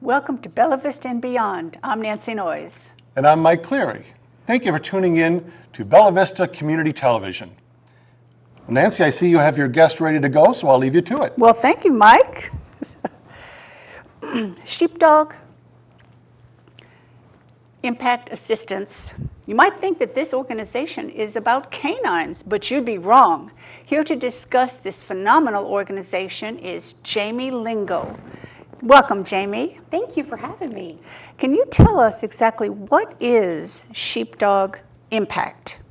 Welcome to Vista and Beyond. I'm Nancy Noyes. And I'm Mike Cleary. Thank you for tuning in to Bella Vista Community Television. Nancy, I see you have your guest ready to go, so I'll leave you to it. Well, thank you, Mike. Sheepdog Impact Assistance. You might think that this organization is about canines, but you'd be wrong. Here to discuss this phenomenal organization is Jayme Lingo. Welcome, Jayme. Thank you for having me. Can you tell us exactly what is Sheepdog Impact?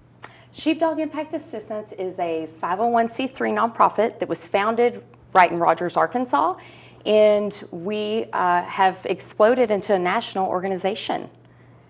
Sheepdog Impact Assistance is a 501c3 nonprofit that was founded right in Rogers, Arkansas, and we have exploded into a national organization.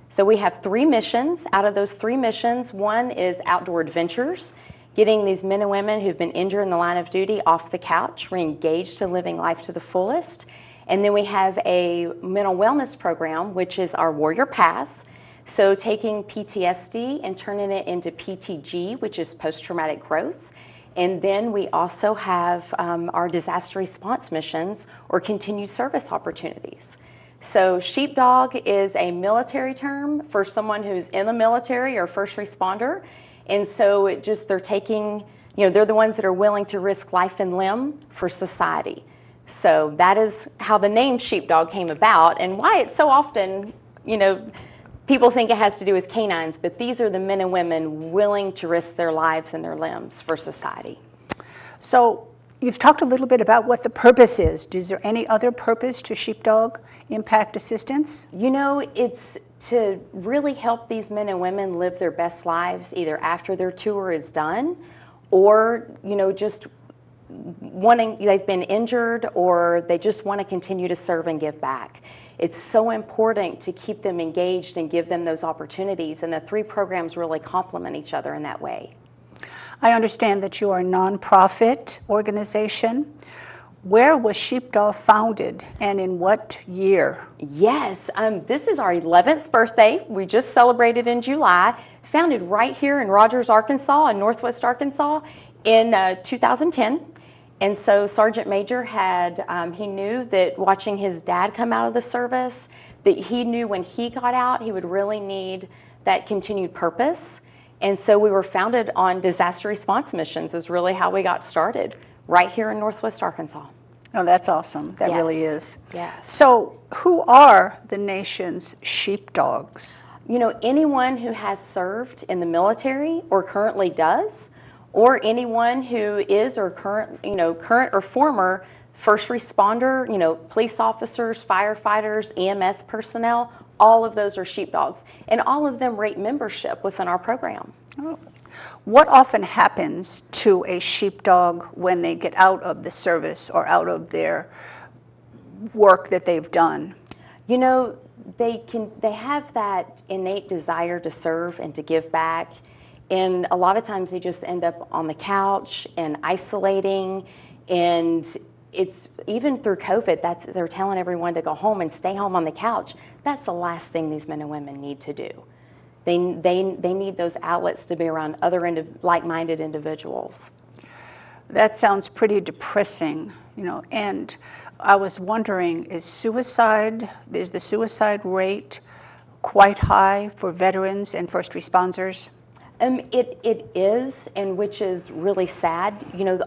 So we have 3 missions. Out of those 3 missions, one is outdoor adventures, getting these men and women who've been injured in the line of duty off the couch, re-engaged to living life to the fullest. And then we have a mental wellness program, which is our Warrior Path. So taking PTSD and turning it into PTG, which is post-traumatic growth. And then we also have our disaster response missions or continued service opportunities. So sheepdog is a military term for someone who's in the military or first responder. And so they're taking, they're the ones that are willing to risk life and limb for society. So that is how the name sheepdog came about and why it's so often, people think it has to do with canines, but these are the men and women willing to risk their lives and their limbs for society. So you've talked a little bit about what the purpose is. Is there any other purpose to Sheepdog Impact Assistance? It's to really help these men and women live their best lives either after their tour is done or, just they've been injured or they just want to continue to serve and give back. It's so important to keep them engaged and give them those opportunities, and the 3 programs really complement each other in that way. I understand that you are a nonprofit organization. Where was Sheepdog founded and in what year? Yes, this is our 11th birthday. We just celebrated in July, founded right here in Rogers, Arkansas, in Northwest Arkansas in 2010. And so Sergeant Major he knew that watching his dad come out of the service, that he knew when he got out, he would really need that continued purpose. And so we were founded on disaster response missions is really how we got started, right here in Northwest Arkansas. Oh, that's awesome. That Yes. really is. Yes. So who are the nation's sheepdogs? Anyone who has served in the military or currently does, or anyone who is or current or former first responder, police officers, firefighters, EMS personnel, all of those are sheepdogs. And all of them rate membership within our program. Oh. What often happens to a sheepdog when they get out of the service or out of their work that they've done? They have that innate desire to serve and to give back. And a lot of times they just end up on the couch and isolating. And it's even through COVID, they're telling everyone to go home and stay home on the couch. That's the last thing these men and women need to do. They need those outlets to be around other like-minded individuals. That sounds pretty depressing, and I was wondering, is the suicide rate quite high for veterans and first responders? It is, and which is really sad.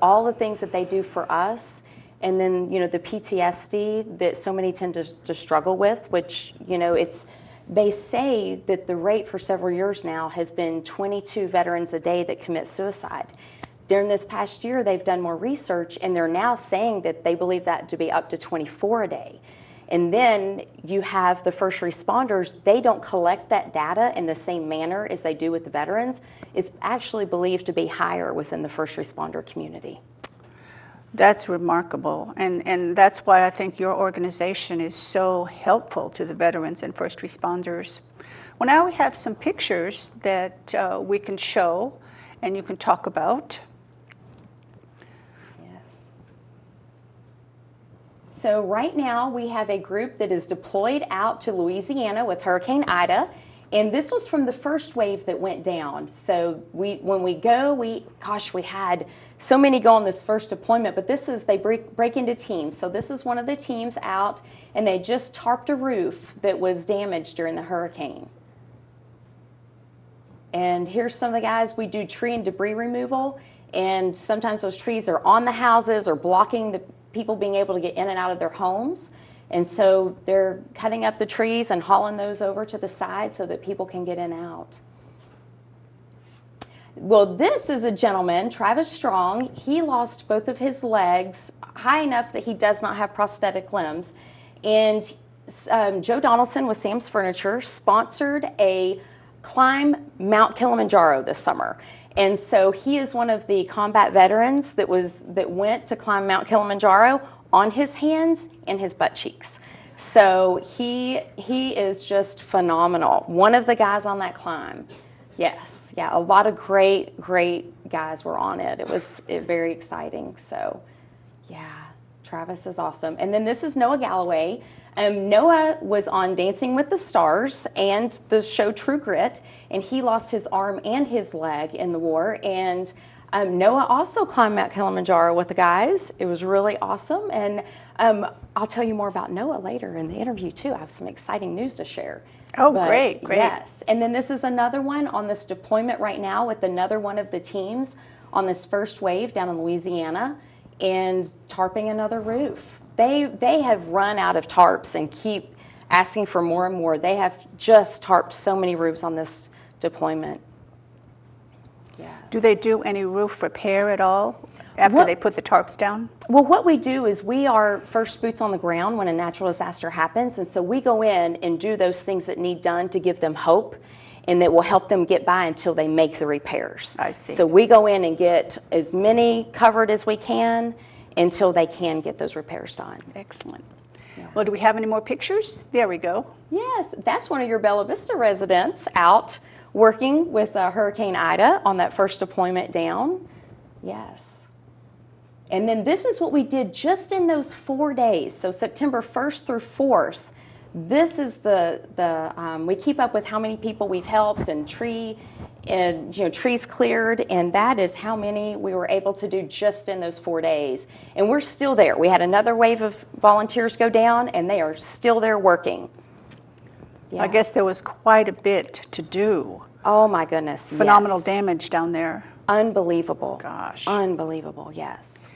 All the things that they do for us, and then, the PTSD that so many tend to struggle with, which, they say that the rate for several years now has been 22 veterans a day that commit suicide. During this past year, they've done more research, and they're now saying that they believe that to be up to 24 a day. And then you have the first responders, they don't collect that data in the same manner as they do with the veterans. It's actually believed to be higher within the first responder community. That's remarkable, and that's why I think your organization is so helpful to the veterans and first responders. Well, now we have some pictures that we can show and you can talk about. Yes. So right now we have a group that is deployed out to Louisiana with Hurricane Ida. And this was from the first wave that went down. So when we had so many go on this first deployment, but they break into teams. So this is one of the teams out, and they just tarped a roof that was damaged during the hurricane. And here's some of the guys. We do tree and debris removal, and sometimes those trees are on the houses or blocking the people being able to get in and out of their homes. And so they're cutting up the trees and hauling those over to the side so that people can get in and out. Well, this is a gentleman, Travis Strong. He lost both of his legs high enough that he does not have prosthetic limbs. And Joe Donaldson with Sam's Furniture sponsored a climb Mount Kilimanjaro this summer. And so he is one of the combat veterans that went to climb Mount Kilimanjaro on his hands and his butt cheeks. So he is just phenomenal. One of the guys on that climb. Yes, yeah, a lot of great guys were on it. It was very exciting. So yeah, Travis is awesome. And then this is Noah Galloway. Noah was on Dancing with the Stars and the show True Grit, and he lost his arm and his leg in the war. And Noah also climbed Mount Kilimanjaro with the guys. It was really awesome. And I'll tell you more about Noah later in the interview, too. I have some exciting news to share. Oh, great. Yes. And then this is another one on this deployment right now with another one of the teams on this first wave down in Louisiana and tarping another roof. They have run out of tarps and keep asking for more and more. They have just tarped so many roofs on this deployment. Yes. Do they do any roof repair at all after they put the tarps down? Well, what we do is we are first boots on the ground when a natural disaster happens, and so we go in and do those things that need done to give them hope and that will help them get by until they make the repairs. I see. So we go in and get as many covered as we can until they can get those repairs done. Excellent. Yeah. Well, do we have any more pictures? There we go. Yes, that's one of your Bella Vista residents out working with Hurricane Ida on that first deployment down. Yes. And then this is what we did just in those 4 days. So September 1st through 4th, this is we keep up with how many people we've helped and trees cleared, and that is how many we were able to do just in those 4 days. And we're still there. We had another wave of volunteers go down, and they are still there working. Yes. I guess there was quite a bit to do. Oh my goodness, Phenomenal yes. damage down there. Unbelievable. Gosh. Unbelievable, yes.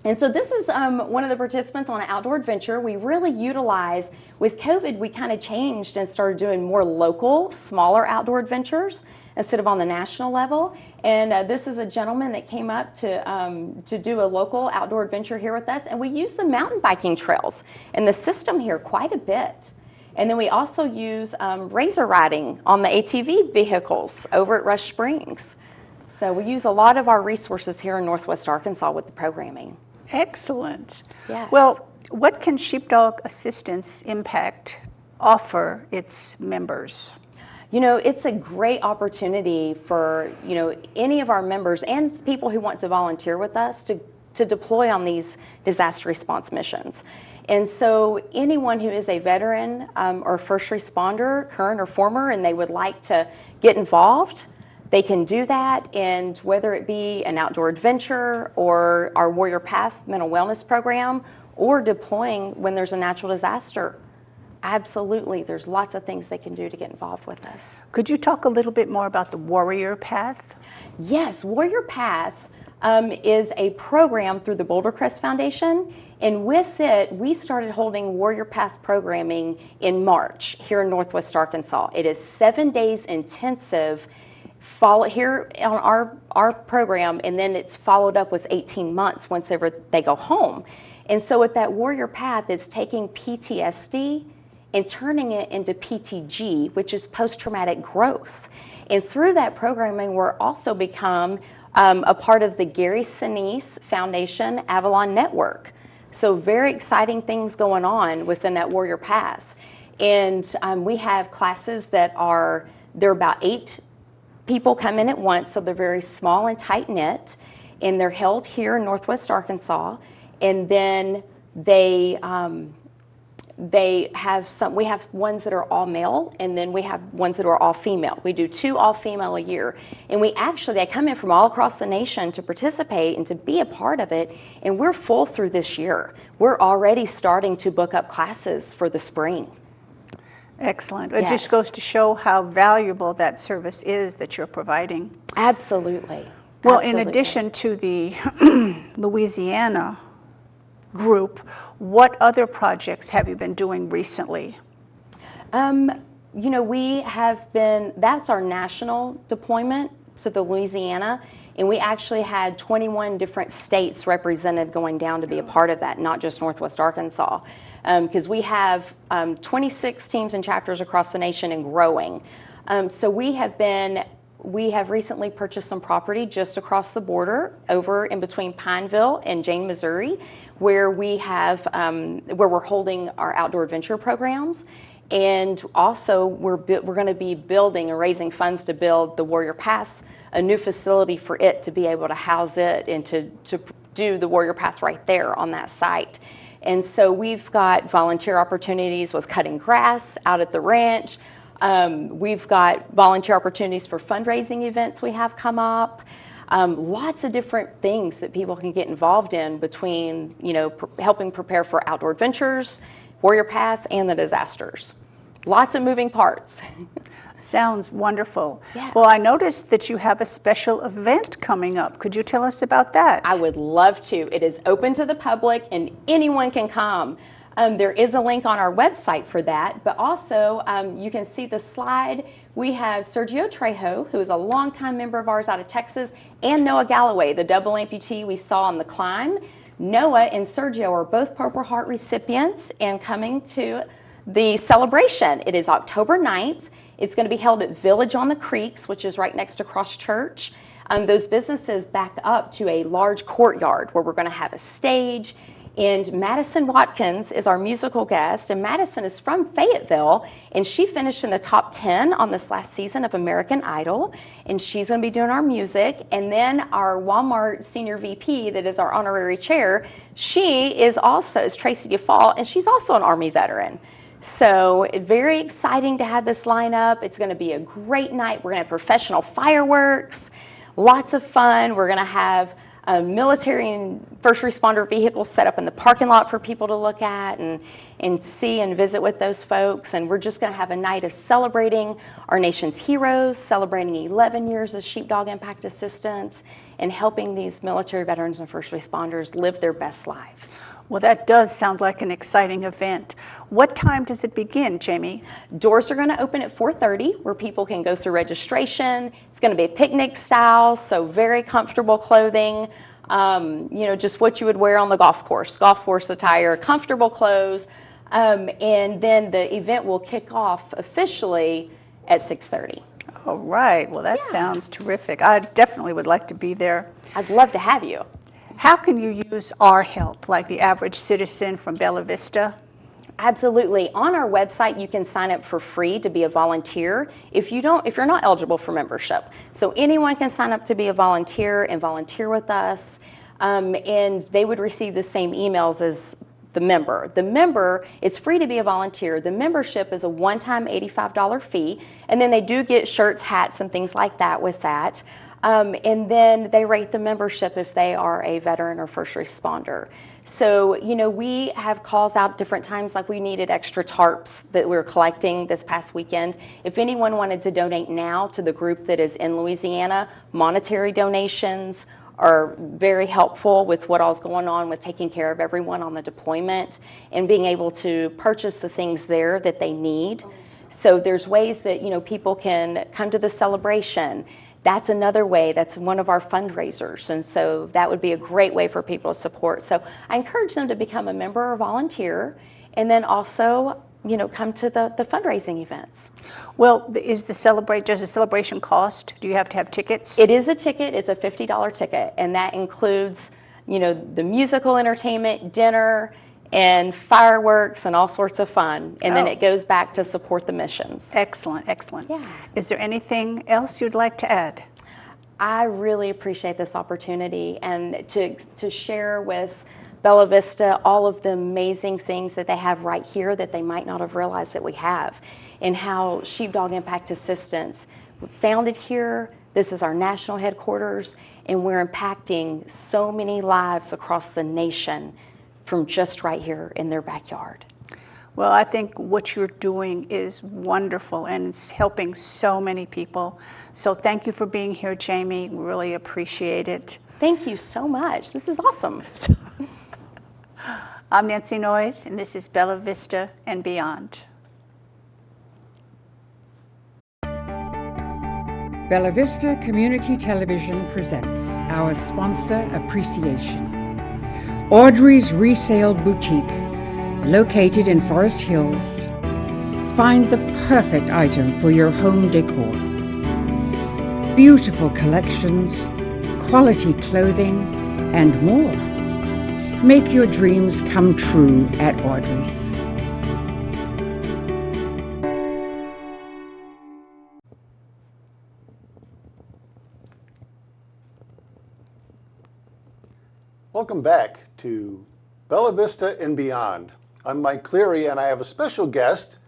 And so this is one of the participants on an outdoor adventure. We really utilize, with COVID, we kind of changed and started doing more local, smaller outdoor adventures instead of on the national level. And this is a gentleman that came up to do a local outdoor adventure here with us. And we use the mountain biking trails and the system here quite a bit. And then we also use razor riding on the ATV vehicles over at Rush Springs. So we use a lot of our resources here in Northwest Arkansas with the programming. Excellent. Yes. Well, what can Sheepdog Assistance Impact offer its members? You know, it's a great opportunity for, any of our members and people who want to volunteer with us to deploy on these disaster response missions. And so anyone who is a veteran or first responder, current or former, and they would like to get involved, they can do that, and whether it be an outdoor adventure or our Warrior Path mental wellness program or deploying when there's a natural disaster. Absolutely, there's lots of things they can do to get involved with us. Could you talk a little bit more about the Warrior Path? Yes, Warrior Path is a program through the Boulder Crest Foundation, and with it, we started holding Warrior Path programming in March here in Northwest Arkansas. It is 7 days intensive follow here on our program, and then it's followed up with 18 months once they go home. And so with that Warrior Path, it's taking PTSD and turning it into PTG, which is post-traumatic growth. And through that programming, we're also become a part of the Gary Sinise Foundation Avalon Network. So very exciting things going on within that Warrior Path. And we have classes that they're about 8 people come in at once, so they're very small and tight-knit, and they're held here in Northwest Arkansas. And then They have we have ones that are all male, and then we have ones that are all female. We do 2 all female a year. And they come in from all across the nation to participate and to be a part of it. And we're full through this year. We're already starting to book up classes for the spring. Excellent. It Yes. just goes to show how valuable that service is that you're providing. Absolutely. Well, Absolutely. in addition to the Louisiana group, what other projects have you been doing recently? We have been, that's our national deployment to the Louisiana, and we actually had 21 different states represented going down to be a part of that, not just Northwest Arkansas, because we have 26 teams and chapters across the nation and growing. So we have recently purchased some property just across the border over in between Pineville and Jayme, Missouri, where we're holding our outdoor adventure programs. And also we're going to be building and raising funds to build the Warrior Path, a new facility for it to be able to house it and to do the Warrior Path right there on that site. And so we've got volunteer opportunities with cutting grass out at the ranch. We've got volunteer opportunities for fundraising events we have come up. Lots of different things that people can get involved in between, helping prepare for outdoor adventures, Warrior Path, and the disasters. Lots of moving parts. Sounds wonderful. Yes. Well, I noticed that you have a special event coming up. Could you tell us about that? I would love to. It is open to the public and anyone can come. There is a link on our website for that, but also you can see the slide. We have Sergio Trejo, who is a longtime member of ours out of Texas, and Noah Galloway, the double amputee we saw on the climb. Noah and Sergio are both Purple Heart recipients and coming to the celebration. It is October 9th. It's going to be held at Village on the Creeks, which is right next to Cross Church. Those businesses back up to a large courtyard where we're going to have a stage. And Madison Watkins is our musical guest, and Madison is from Fayetteville, and she finished in the top 10 on this last season of American Idol, and she's going to be doing our music. And then our Walmart senior VP, that is our honorary chair, she is Tracy DeFall, and she's also an Army veteran. So very exciting to have this lineup. It's going to be a great night. We're going to have professional fireworks, lots of fun. We're going to have military and first responder vehicles set up in the parking lot for people to look at and see and visit with those folks. And we're just going to have a night of celebrating our nation's heroes, celebrating 11 years of Sheepdog Impact Assistance, and helping these military veterans and first responders live their best lives. Well, that does sound like an exciting event. What time does it begin, Jayme? Doors are going to open at 4:30, where people can go through registration. It's going to be picnic style, so very comfortable clothing. Just what you would wear on the golf course attire, comfortable clothes. And then the event will kick off officially at 6:30. All right. Well, that sounds terrific. I definitely would like to be there. I'd love to have you. How can you use our help, like the average citizen from Bella Vista? Absolutely. On our website, you can sign up for free to be a volunteer if you're not eligible for membership. So anyone can sign up to be a volunteer and volunteer with us, and they would receive the same emails as the member. The member, it's free to be a volunteer. The membership is a one-time $85 fee, and then they do get shirts, hats, and things like that with that. And then they rate the membership if they are a veteran or first responder. So, we have calls out at different times, like we needed extra tarps that we were collecting this past weekend. If anyone wanted to donate now to the group that is in Louisiana, monetary donations are very helpful with what all's going on with taking care of everyone on the deployment and being able to purchase the things there that they need. So there's ways that, people can come to the celebration. That's another way. That's one of our fundraisers. And so that would be a great way for people to support. So I encourage them to become a member or volunteer, and then also, come to the fundraising events. Well, does the celebration cost? Do you have to have tickets? It is a ticket. It's a $50 ticket, and that includes, the musical entertainment, dinner, and fireworks and all sorts of fun. And then it goes back to support the missions. Excellent, excellent. Yeah. Is there anything else you'd like to add? I really appreciate this opportunity and to share with Bella Vista, all of the amazing things that they have right here that they might not have realized that we have, and how Sheepdog Impact Assistance founded here. This is our national headquarters, and we're impacting so many lives across the nation from just right here in their backyard. Well, I think what you're doing is wonderful and it's helping so many people. So thank you for being here, Jayme. We really appreciate it. Thank you so much. This is awesome. I'm Nancy Noyes, and this is Bella Vista and Beyond. Bella Vista Community Television presents our sponsor appreciation. Audrey's Resale Boutique, located in Forest Hills. Find the perfect item for your home decor. Beautiful collections, quality clothing, and more. Make your dreams come true at Audrey's. Welcome back to Bella Vista and Beyond. I'm Mike Cleary, and I have a special guest,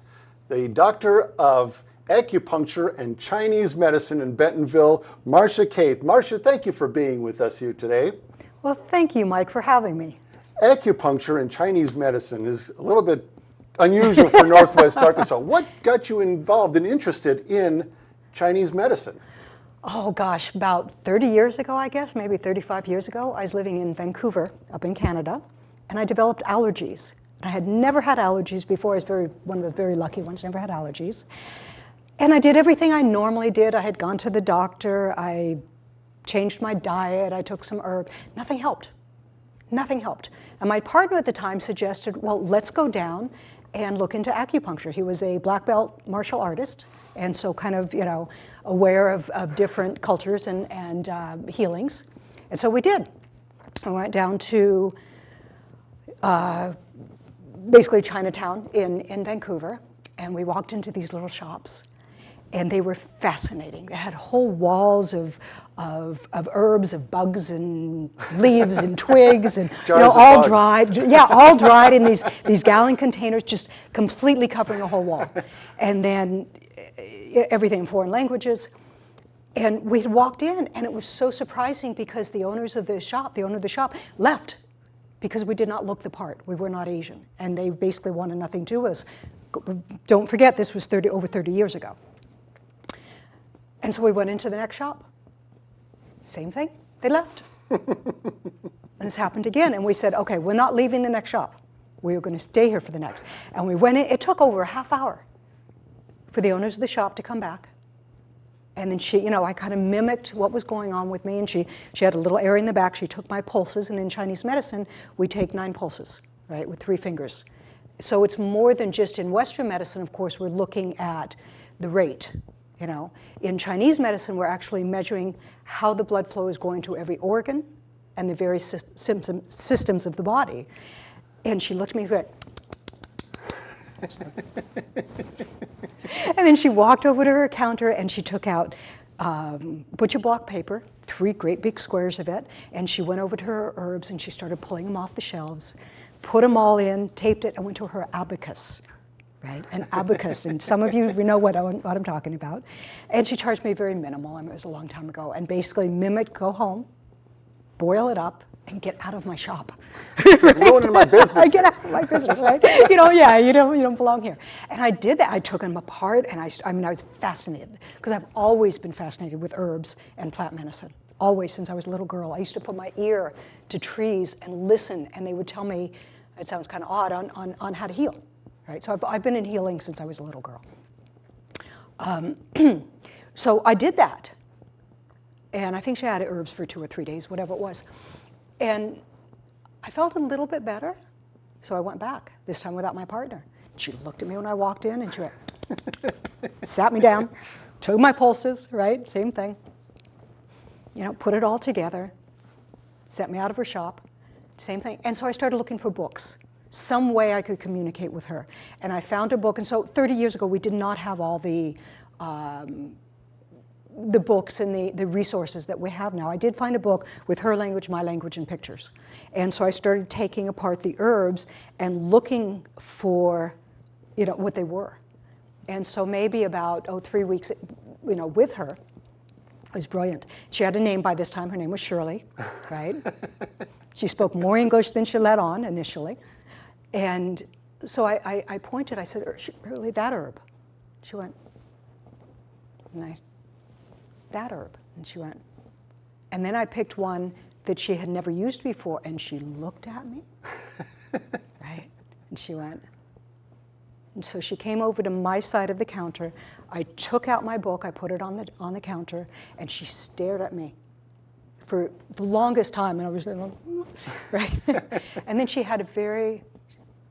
the Doctor of Acupuncture and Chinese Medicine in Bentonville, Marsha Kaye. Marsha, thank you for being with us here today. Well, thank you, Mike, for having me. Acupuncture and Chinese medicine is a little bit unusual for Northwest Arkansas. What got you involved and interested in Chinese medicine? Oh gosh, about 30 years ago, I guess, maybe 35 years ago, I was living in Vancouver, up in Canada, and I developed allergies. I had never had allergies before. I was one of the very lucky ones, never had allergies. And I did everything I normally did. I had gone to the doctor, I changed my diet, I took some herb. Nothing helped. Nothing helped. And my partner at the time suggested, well, let's go down and look into acupuncture. He was a black belt martial artist, and so kind of, aware of different cultures and healings. And so we did. I went down to basically Chinatown in Vancouver, and we walked into these little shops, and they were fascinating. They had whole walls of herbs, of bugs and leaves and twigs, and all dried. Yeah, all dried in these gallon containers, just completely covering a whole wall. And then everything in foreign languages. And we had walked in, and it was so surprising because the owner of the shop left because we did not look the part. We were not Asian, and they basically wanted nothing to do with us. Don't forget, this was over 30 years ago. And so we went into the next shop. Same thing, they left. And this happened again, and we said, okay, we're not leaving the next shop. We are going to stay here for the next. And we went in, it took over a half hour for the owners of the shop to come back. And then she, I kind of mimicked what was going on with me, and she had a little area in the back. She took my pulses, and in Chinese medicine, we take 9 pulses, right, with 3 fingers. So it's more than just in Western medicine, of course, we're looking at the rate. In Chinese medicine, we're actually measuring how the blood flow is going to every organ and the various systems of the body. And she looked at me and went, and then she walked over to her counter and she took out butcher block paper, 3 great big squares of it, and she went over to her herbs and she started pulling them off the shelves, put them all in, taped it, and went to her abacus. Right, an abacus, and some of you know what I'm talking about. And she charged me very minimal, it was a long time ago, and basically mimicked, go home, boil it up, and get out of my shop. Right? Ruining my business. I get out of my business, right? You don't belong here. And I did that. I took them apart, and I was fascinated, because I've always been fascinated with herbs and plant medicine. Always, since I was a little girl. I used to put my ear to trees and listen, and they would tell me, it sounds kind of odd, on how to heal. Right, so I've been in healing since I was a little girl. So I did that. And I think she had herbs for 2 or 3 days, whatever it was. And I felt a little bit better, so I went back, this time without my partner. She looked at me when I walked in, and she went, sat me down, took my pulses, right, same thing. Put it all together, sent me out of her shop, same thing. And so I started looking for books. Some way I could communicate with her. And I found a book, and so 30 years ago, we did not have all the the books and the resources that we have now. I did find a book with her language, my language, and pictures. And so I started taking apart the herbs and looking for, what they were. And so maybe about, 3 weeks, with her, it was brilliant. She had a name by this time. Her name was Shirley, right? She spoke more English than she let on initially. And so I pointed, I said, Shirley, that herb. She went, nice. That herb. And she went. And then I picked one that she had never used before, and she looked at me, right? And she went. And so she came over to my side of the counter. I took out my book, I put it on the counter, and she stared at me for the longest time, and I was like, right? And then she had a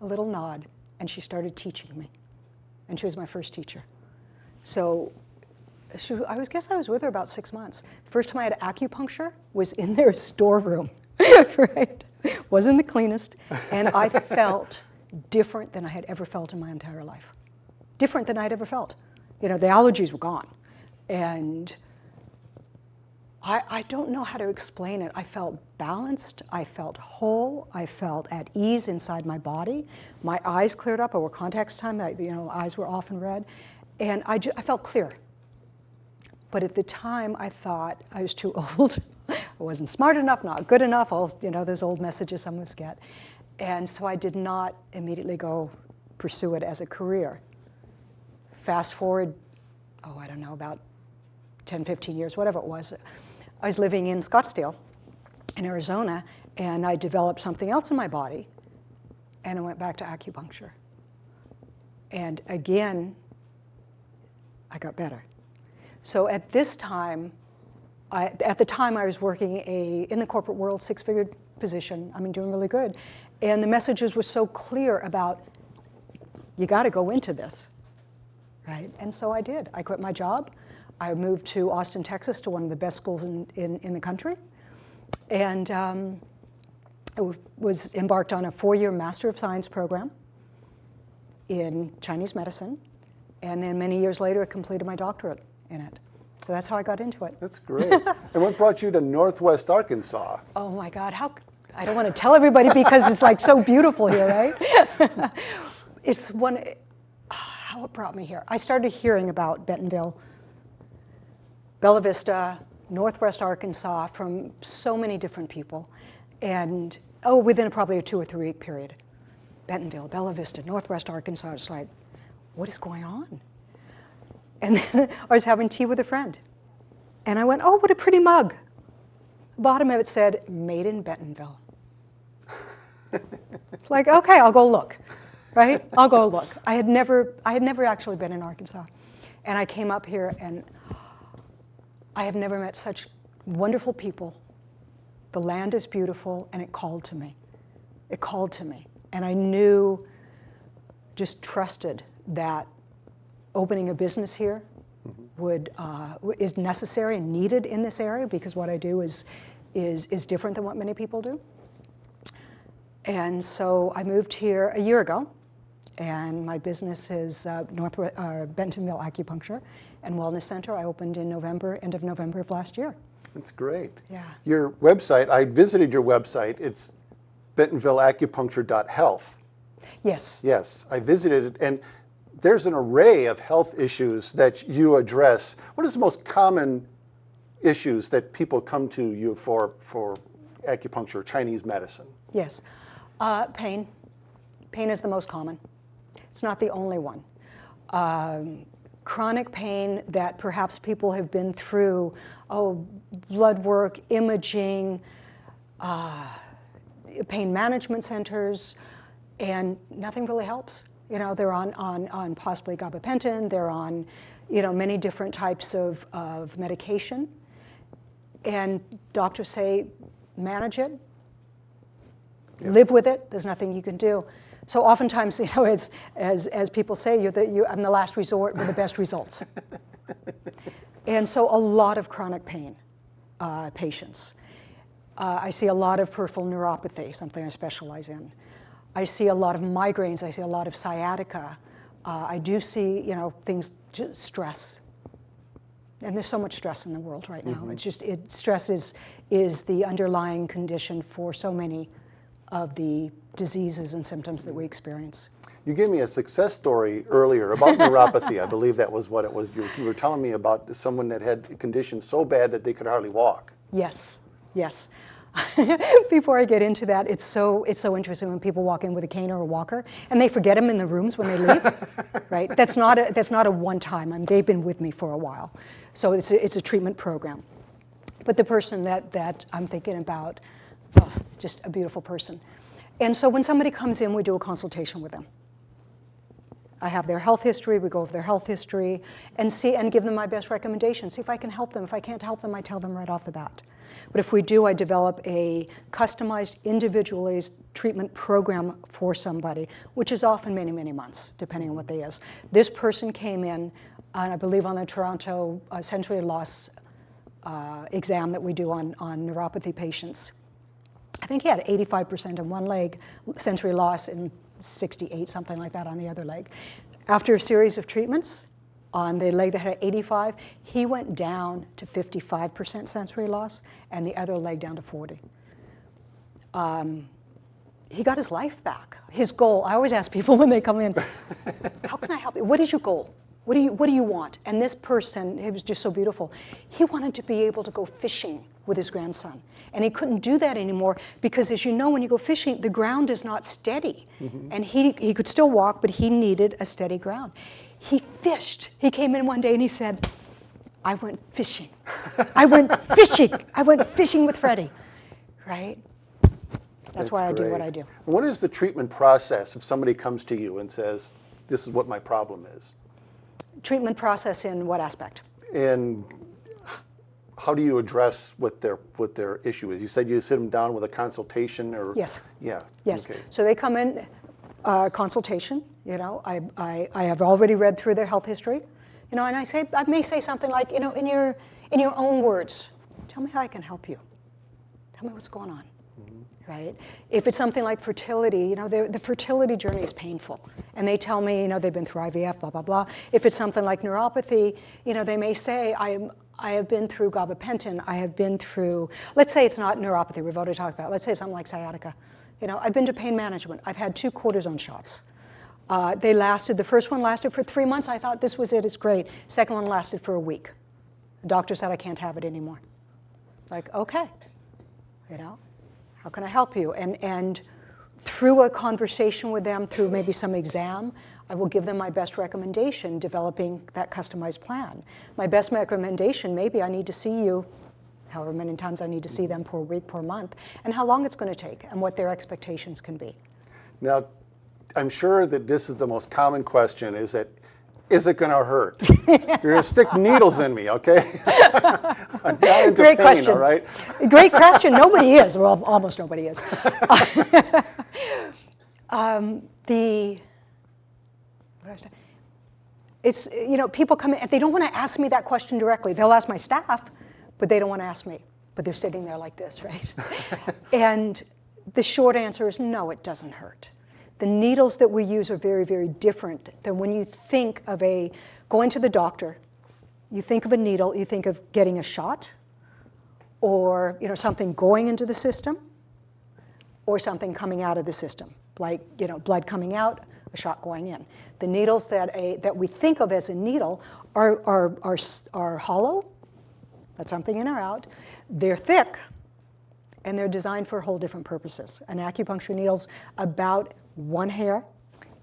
little nod, and she started teaching me. And she was my first teacher. So I guess I was with her about 6 months. The first time I had acupuncture was in their storeroom, right? Wasn't the cleanest, and I felt different than I had ever felt in my entire life. Different than I'd ever felt. The allergies were gone. And I don't know how to explain it. I felt balanced, I felt whole, I felt at ease inside my body. My eyes cleared up. I wore contacts time. Eyes were often red. And I felt clear. But at the time, I thought I was too old. I wasn't smart enough, not good enough, those old messages some of us get. And so I did not immediately go pursue it as a career. Fast forward, I don't know, about 10, 15 years, whatever it was. I was living in Scottsdale, in Arizona, and I developed something else in my body, and I went back to acupuncture. And again, I got better. So at this time, at the time I was working in the corporate world, 6-figure position, doing really good. And the messages were so clear about, you got to go into this, right? And so I did. I quit my job. I moved to Austin, Texas, to one of the best schools in the country. And I was embarked on a 4-year Master of Science program in Chinese medicine. And then many years later, I completed my doctorate in it. So that's how I got into it. That's great. And what brought you to Northwest Arkansas? Oh my God, I don't want to tell everybody because it's like so beautiful here, right? How it brought me here. I started hearing about Bentonville, Bella Vista, Northwest Arkansas from so many different people. And within probably a 2 or 3 week period. Bentonville, Bella Vista, Northwest Arkansas. It's like, what is going on? And then I was having tea with a friend. And I went, oh, what a pretty mug. The bottom of it said, made in Bentonville. It's like, okay, I'll go look, right? I'll go look. I had never actually been in Arkansas. And I came up here, and I have never met such wonderful people. The land is beautiful, and it called to me. It called to me. And I knew, just trusted that opening a business here is necessary and needed in this area, because what I do is different than what many people do. And so I moved here a year ago, and my business is Bentonville Acupuncture and Wellness Center. I opened in end of November of last year. That's great. Yeah. Your website, I visited your website. It's Acupuncture.health. Yes. Yes, I visited it, and there's an array of health issues that you address. What is the most common issues that people come to you for acupuncture, Chinese medicine? Yes. Pain. Pain is the most common. It's not the only one. Chronic pain that perhaps people have been through, blood work, imaging, pain management centers, and nothing really helps. They're on possibly gabapentin, they're on, many different types of medication. And doctors say, manage it, live with it, there's nothing you can do. So oftentimes, it's, as people say, I'm the last resort with the best results. And so a lot of chronic pain patients. I see a lot of peripheral neuropathy, something I specialize in. I see a lot of migraines, I see a lot of sciatica. I do see, things, stress. And there's so much stress in the world right now. It's just, stress is the underlying condition for so many of the diseases and symptoms that we experience. You gave me a success story earlier about neuropathy. I believe that was what it was. You were telling me about someone that had a condition so bad that they could hardly walk. Yes, yes. Before I get into that, it's so interesting when people walk in with a cane or a walker, and they forget them in the rooms when they leave. Right? That's not a one-time. I mean, they've been with me for a while, so it's a treatment program. But the person that I'm thinking about, just a beautiful person. And so when somebody comes in, we do a consultation with them. I have their health history, we go over their health history, and give them my best recommendations. See if I can help them. If I can't help them, I tell them right off the bat. But if we do, I develop a customized, individualized treatment program for somebody, which is often many, many months, depending on what they is. This person came in, I believe, on a Toronto sensory loss exam that we do on neuropathy patients. I think he had 85% on one leg, sensory loss, and 68, something like that, on the other leg. After a series of treatments on the leg that had 85, he went down to 55% sensory loss, and the other leg down to 40. He got his life back. His goal, I always ask people when they come in, how can I help you? What is your goal? What do you want? And this person, it was just so beautiful. He wanted to be able to go fishing with his grandson. And he couldn't do that anymore because, as you know, when you go fishing, the ground is not steady. And he could still walk, but he needed a steady ground. He fished. He came in one day and he said, I went fishing. I went fishing. I went fishing with Freddie, right? That's why I do what I do. What is the treatment process if somebody comes to you and says, this is what my problem is? Treatment process in what aspect? And how do you address what their issue is? You said you sit them down with a consultation, or yes, yeah, yes. Okay. So they come in, consultation. You know, I have already read through their health history. You know, and I may say something like, you know, in your own words, tell me how I can help you. Tell me what's going on. Right? If it's something like fertility, you know, the fertility journey is painful. And they tell me, you know, they've been through IVF, blah, blah, blah. If it's something like neuropathy, you know, they may say, I have been through gabapentin, I have been through, let's say it's not neuropathy, we've already talked about it. Let's say something like sciatica. You know, I've been to pain management. I've had 2 cortisone shots. The first one lasted for 3 months. I thought this was it, it's great. Second one lasted for a week. The doctor said I can't have it anymore. Like, okay, you know. How can I help you? And through a conversation with them, through maybe some exam, I will give them my best recommendation, developing that customized plan. My best recommendation, maybe I need to see you however many times I need to see them per week, per month, and how long it's going to take, and what their expectations can be. Now, I'm sure that this is the most common question, is it going to hurt? You're going to stick needles in me, okay? I'm not into Great pain, question. all right? Great question. Nobody is. Well, almost nobody is. It's, you know, people come in, they don't want to ask me that question directly. They'll ask my staff, but they don't want to ask me. But they're sitting there like this, right? And the short answer is no, it doesn't hurt. The needles that we use are very, very different than when you think of going to the doctor, you think of a needle, you think of getting a shot, or, you know, something going into the system, or something coming out of the system, like, you know, blood coming out, a shot going in. The needles that we think of as a needle are hollow, let something in or out, they're thick, and they're designed for whole different purposes. An acupuncture needle's about 1 hair.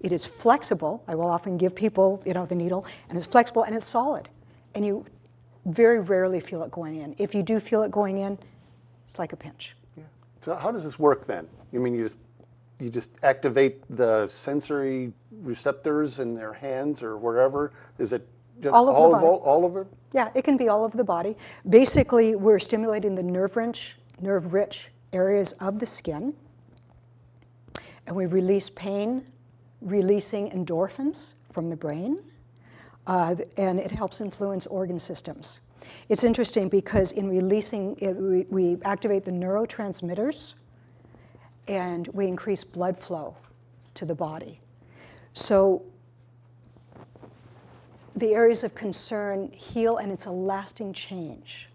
It is flexible. I will often give people, you know, the needle, and it's flexible and it's solid. And you very rarely feel it going in. If you do feel it going in, it's like a pinch. Yeah. So how does this work then? You mean you just activate the sensory receptors in their hands or wherever? Is it just all over the body? All over? Yeah, it can be all over the body. Basically, we're stimulating the nerve-rich areas of the skin. And we release pain-releasing endorphins from the brain, and it helps influence organ systems. It's interesting because in releasing it, we activate the neurotransmitters, and we increase blood flow to the body. So the areas of concern heal, and it's a lasting change.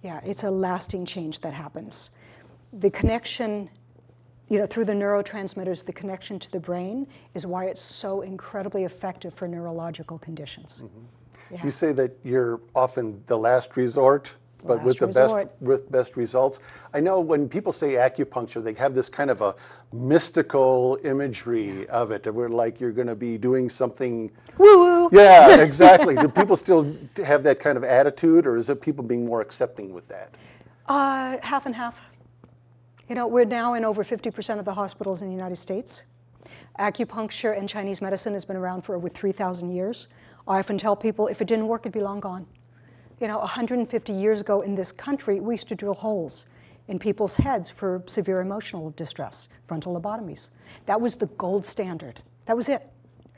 Yeah, it's a lasting change that happens. The connection, through the neurotransmitters, the connection to the brain is why it's so incredibly effective for neurological conditions. Mm-hmm. Yeah. You say that you're often the last resort, but Last with the resort. best results. I know when people say acupuncture, they have this kind of a mystical imagery of it, where like you're going to be doing something. Woo-woo! Yeah, exactly. Do people still have that kind of attitude, or is it people being more accepting with that? Half and half. We're now in over 50% of the hospitals in the United States. Acupuncture and Chinese medicine has been around for over 3,000 years. I often tell people, if it didn't work, it'd be long gone. 150 years ago in this country, we used to drill holes in people's heads for severe emotional distress, frontal lobotomies. That was the gold standard. That was it,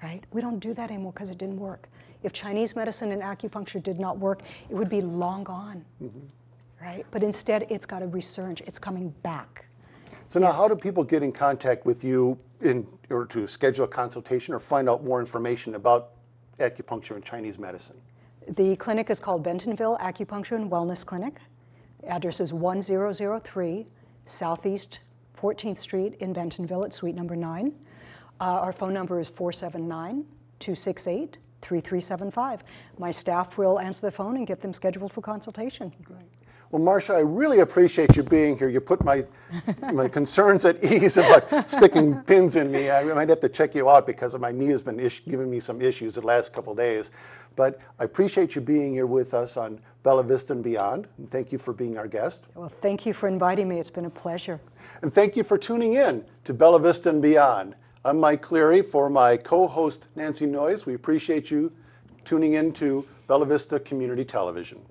right? We don't do that anymore because it didn't work. If Chinese medicine and acupuncture did not work, it would be long gone, right? But instead, it's got a resurge. It's coming back. So now, Yes. how do people get in contact with you in order to schedule a consultation or find out more information about acupuncture and Chinese medicine? The clinic is called Bentonville Acupuncture and Wellness Clinic. Address is 1003 Southeast 14th Street in Bentonville at suite number 9. Our phone number is 479-268-3375. My staff will answer the phone and get them scheduled for consultation. Great. Well, Marsha, I really appreciate you being here. You put my concerns at ease about sticking pins in me. I might have to check you out because my knee has been giving me some issues the last couple of days. But I appreciate you being here with us on Bella Vista and Beyond. And thank you for being our guest. Well, thank you for inviting me. It's been a pleasure. And thank you for tuning in to Bella Vista and Beyond. I'm Mike Cleary for my co-host Nancy Noyes. We appreciate you tuning in to Bella Vista Community Television.